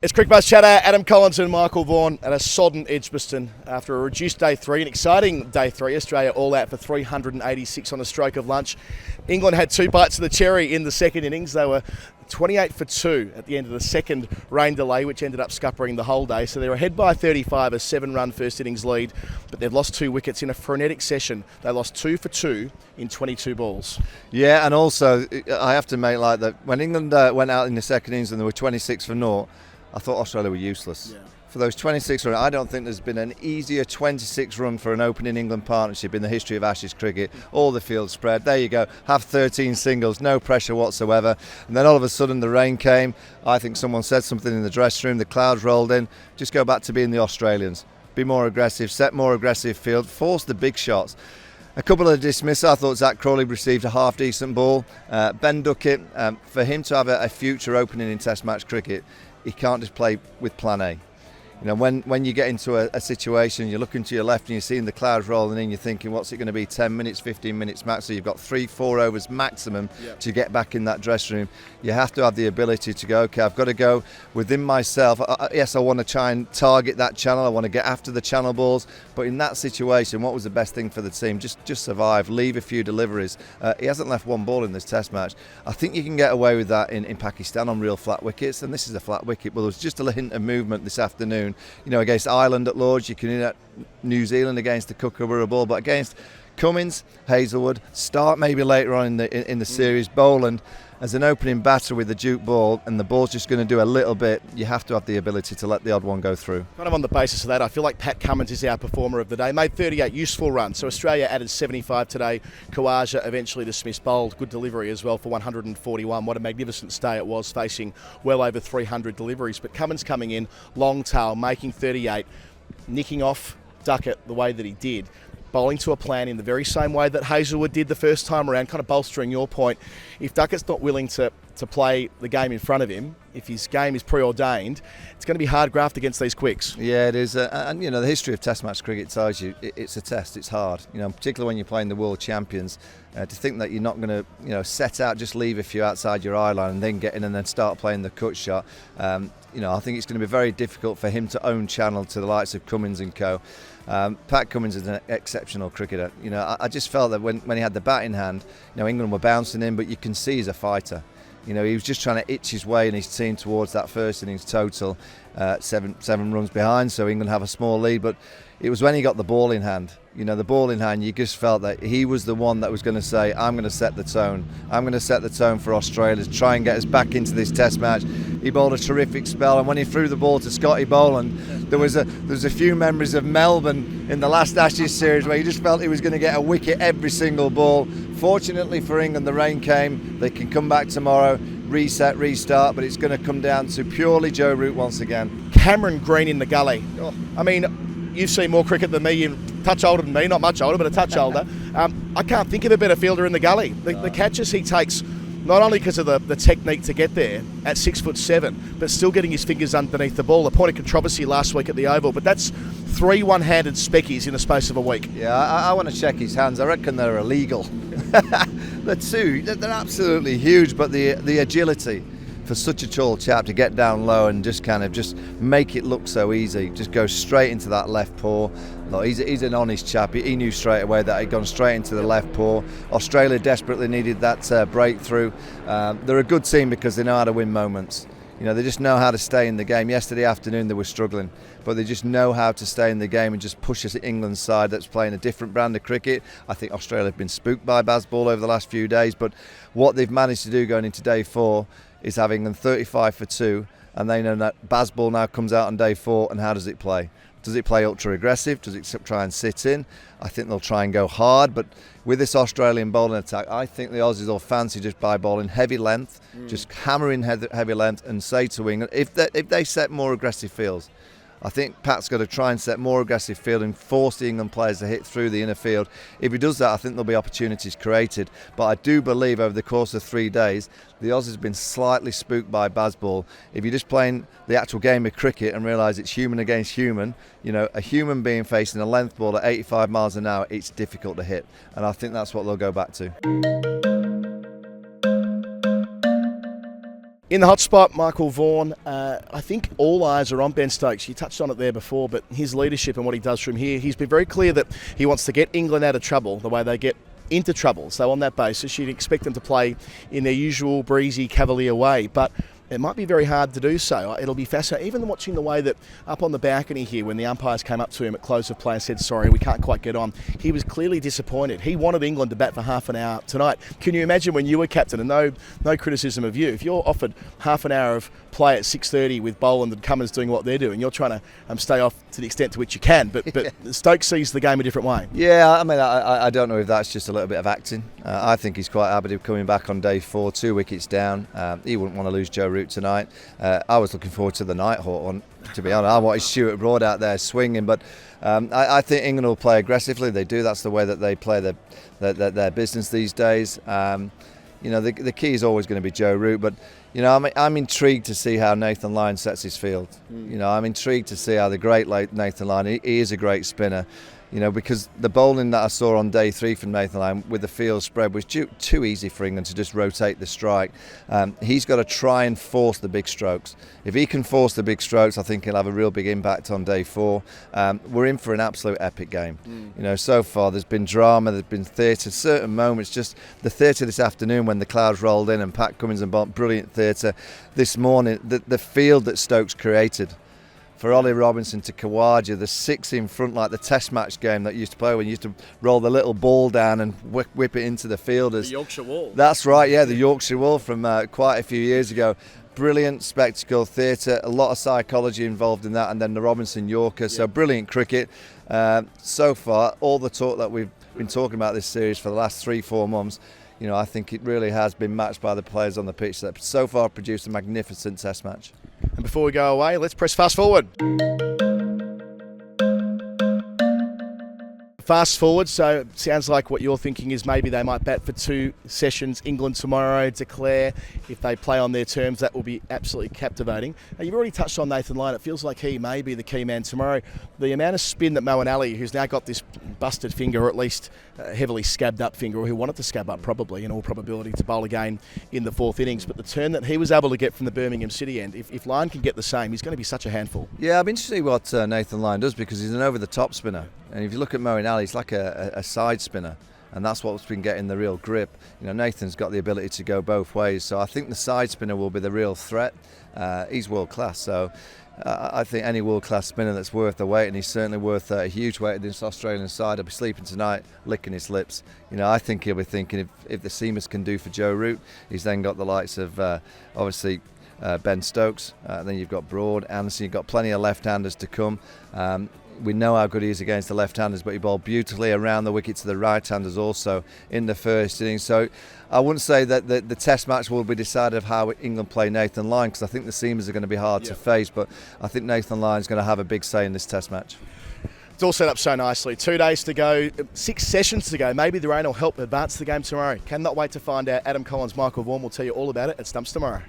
It's Cricbuzz Chatter, Adam Collins and Michael Vaughan at a sodden Edgbaston after a reduced day three, an exciting day three. Australia all out for 386 on the stroke of lunch. England had two bites of the cherry in the second innings. They were 28 for 2 at the end of the second rain delay, which ended up scuppering the whole day. So they're ahead by 35, a 7-run first innings lead, but they've lost 2 wickets in a frenetic session. They lost 2 for 2 in 22 balls. Yeah, and also I have to make like that when England went out in the second innings and there were 26 for 0, I thought Australia were useless. Yeah. For those 26 runs, I don't think there's been an easier 26 run for an opening England partnership in the history of Ashes cricket. All the field spread, there you go, have 13 singles, no pressure whatsoever. And then all of a sudden the rain came. I think someone said something in the dressing room, the clouds rolled in. Just go back to being the Australians. Be more aggressive, set more aggressive field, force the big shots. A couple of dismissals. I thought Zach Crawley received a half-decent ball. Ben Duckett, for him to have a future opening in Test match cricket, he can't just play with plan A. You know, when you get into a situation, you're looking to your left and you're seeing the clouds rolling in, you're thinking, what's it going to be, 10 minutes, 15 minutes max? So you've got 3-4 overs maximum to get back in that dressing room. You have to have the ability to go, okay, I've got to go within myself. Yes, I want to try and target that channel. I want to get after the channel balls. But in that situation, what was the best thing for the team? Just survive, leave a few deliveries. He hasn't left one ball in this Test match. I think you can get away with that in Pakistan on real flat wickets, and this is a flat wicket. But there was just a hint of movement this afternoon. You know, against Ireland at Lords, you can hit at New Zealand against the Kookaburra ball, but against Cummins, Hazelwood, start maybe later on in the series, Boland as an opening batter with the Duke ball, and the ball's just going to do a little bit. You have to have the ability to let the odd one go through. Kind of on the basis of that, I feel like Pat Cummins is our performer of the day. Made 38 useful runs, so Australia added 75 today. Khawaja eventually dismissed, bowled, good delivery as well for 141. What a magnificent stay it was, facing well over 300 deliveries. But Cummins coming in, long tail, making 38, nicking off Duckett the way that he did. Bowling to a plan in the very same way that Hazelwood did the first time around, kind of bolstering your point. If Duckett's not willing to play the game in front of him, if his game is preordained, it's going to be hard graft against these quicks. Yeah, it is. And, you know, the history of Test match cricket tells you it's a test, it's hard. You know, particularly when you're playing the world champions, to think that you're not going to, you know, set out, just leave a few outside your eye line and then get in and then start playing the cut shot. You know, I think it's going to be very difficult for him to own channel to the likes of Cummins and co. Pat Cummins is an exceptional cricketer. You know, I just felt that when he had the bat in hand, you know, England were bouncing in, but you can see he's a fighter. You know, he was just trying to itch his way and his team towards that first innings total, seven runs behind, so England have a small lead. But it was when he got the ball in hand, you know, the ball in hand, you just felt that he was the one that was going to say, I'm going to set the tone. I'm going to set the tone for Australia to try and get us back into this Test match. He bowled a terrific spell, and when he threw the ball to Scotty Boland, there was a few memories of Melbourne in the last Ashes series where you just felt he was going to get a wicket every single ball. Fortunately for England, the rain came. They can come back tomorrow, reset, restart, but it's going to come down to purely Joe Root once again. Cameron Green in the gully. Oh, I mean, you've seen more cricket than me. You're a touch older than me, not much older, but a touch older. I can't think of a better fielder in the gully. The catches he takes, not only because of the technique to get there at 6'7", but still getting his fingers underneath the ball. A point of controversy last week at the Oval, but that's 3 one-handed speckies in the space of a week. Yeah, I want to check his hands. I reckon they're illegal. They're absolutely huge, but the agility for such a tall chap to get down low and just kind of just make it look so easy, just go straight into that left paw. Look, he's an honest chap. He knew straight away that he'd gone straight into the left paw. Australia desperately needed that breakthrough. They're a good team because they know how to win moments. You know, they just know how to stay in the game. Yesterday afternoon they were struggling, but they just know how to stay in the game and just push us at England's side that's playing a different brand of cricket. I think Australia have been spooked by Bazball over the last few days, but what they've managed to do going into day 4 is have England 35 for 2, and they know that Bazball now comes out on day 4, and how does it play? Does it play ultra aggressive? Does it try and sit in? I think they'll try and go hard, but with this Australian bowling attack, I think the Aussies will fancy just by bowling heavy length, just hammering heavy length, and say to England, if they set more aggressive fields, I think Pat's got to try and set more aggressive field and force the England players to hit through the inner field. If he does that, I think there'll be opportunities created. But I do believe over the course of 3 days, the Aussies have been slightly spooked by Bazball. If you're just playing the actual game of cricket and realise it's human against human, you know, a human being facing a length ball at 85 miles an hour, it's difficult to hit. And I think that's what they'll go back to. In the hot spot, Michael Vaughan, I think all eyes are on Ben Stokes. You touched on it there before, but his leadership and what he does from here, he's been very clear that he wants to get England out of trouble the way they get into trouble. So on that basis, you'd expect them to play in their usual breezy, cavalier way. But it might be very hard to do so. It'll be fascinating, even watching the way that up on the balcony here, when the umpires came up to him at close of play and said, sorry, we can't quite get on, he was clearly disappointed. He wanted England to bat for half an hour tonight. Can you imagine when you were captain, and no criticism of you, if you're offered half an hour of play at 6:30 with Boland and Cummins doing what they're doing, you're trying to stay off to the extent to which you can, but Stokes sees the game a different way. Yeah, I mean, I don't know if that's just a little bit of acting. I think he's quite happy to coming back on day 4, 2 wickets down. He wouldn't want to lose Joe Root tonight. I was looking forward to the Nighthawk one, to be honest. I wanted Stuart Broad out there swinging, but I think England will play aggressively. They do. That's the way that they play their business these days. The key is always going to be Joe Root, but I'm intrigued to see how Nathan Lyon sets his field. I'm intrigued to see how the great Nathan Lyon, he is a great spinner. Because the bowling that I saw on day 3 from Nathan Lyon with the field spread was too easy for England to just rotate the strike. He's got to try and force the big strokes. If he can force the big strokes, I think he'll have a real big impact on day 4. We're in for an absolute epic game. So far there's been drama, there's been theatre, certain moments, just the theatre this afternoon when the clouds rolled in and Pat Cummins and Bolt, brilliant theatre. This morning, the field that Stokes created, for Ollie Robinson to Khawaja, the 6 in front, like the test match game that you used to play when you used to roll the little ball down and whip it into the fielders. The Yorkshire Wall. That's right, yeah, the Yorkshire Wall from quite a few years ago. Brilliant spectacle, theatre, a lot of psychology involved in that, and then the Robinson Yorker, yeah. So brilliant cricket. So far, all the talk that we've been talking about this series for the last 3-4 months, I think it really has been matched by the players on the pitch that so far produced a magnificent test match. And before we go away, let's press fast forward. Fast forward, so it sounds like what you're thinking is maybe they might bat for 2 sessions. England tomorrow, declare. If they play on their terms, that will be absolutely captivating. Now, you've already touched on Nathan Lyon. It feels like he may be the key man tomorrow. The amount of spin that Vaughan Ali, who's now got this busted finger, or at least heavily scabbed up finger, or who wanted to scab up probably, in all probability, to bowl again in the 4th innings. But the turn that he was able to get from the Birmingham City end, if Lyon can get the same, he's going to be such a handful. Yeah, I'm interested to see what Nathan Lyon does, because he's an over-the-top spinner. And if you look at Vaughan Ali, he's like a side spinner, and that's what's been getting the real grip. Nathan's got the ability to go both ways, so I think the side spinner will be the real threat. He's world class, so I think any world class spinner that's worth the wait, and he's certainly worth a huge weight in this Australian side. He'll be sleeping tonight, licking his lips. I think he'll be thinking if the seamers can do for Joe Root, he's then got the likes of obviously Ben Stokes, then you've got Broad, Anderson, you've got plenty of left-handers to come. We know how good he is against the left-handers, but he bowled beautifully around the wicket to the right-handers also in the first innings. So I wouldn't say that the test match will be decided of how England play Nathan Lyon, because I think the seamers are going to be hard to face, but I think Nathan Lyon's going to have a big say in this test match. It's all set up so nicely. 2 days to go, 6 sessions to go. Maybe the rain will help advance the game tomorrow. Cannot wait to find out. Adam Collins, Michael Vaughan will tell you all about it at Stumps tomorrow.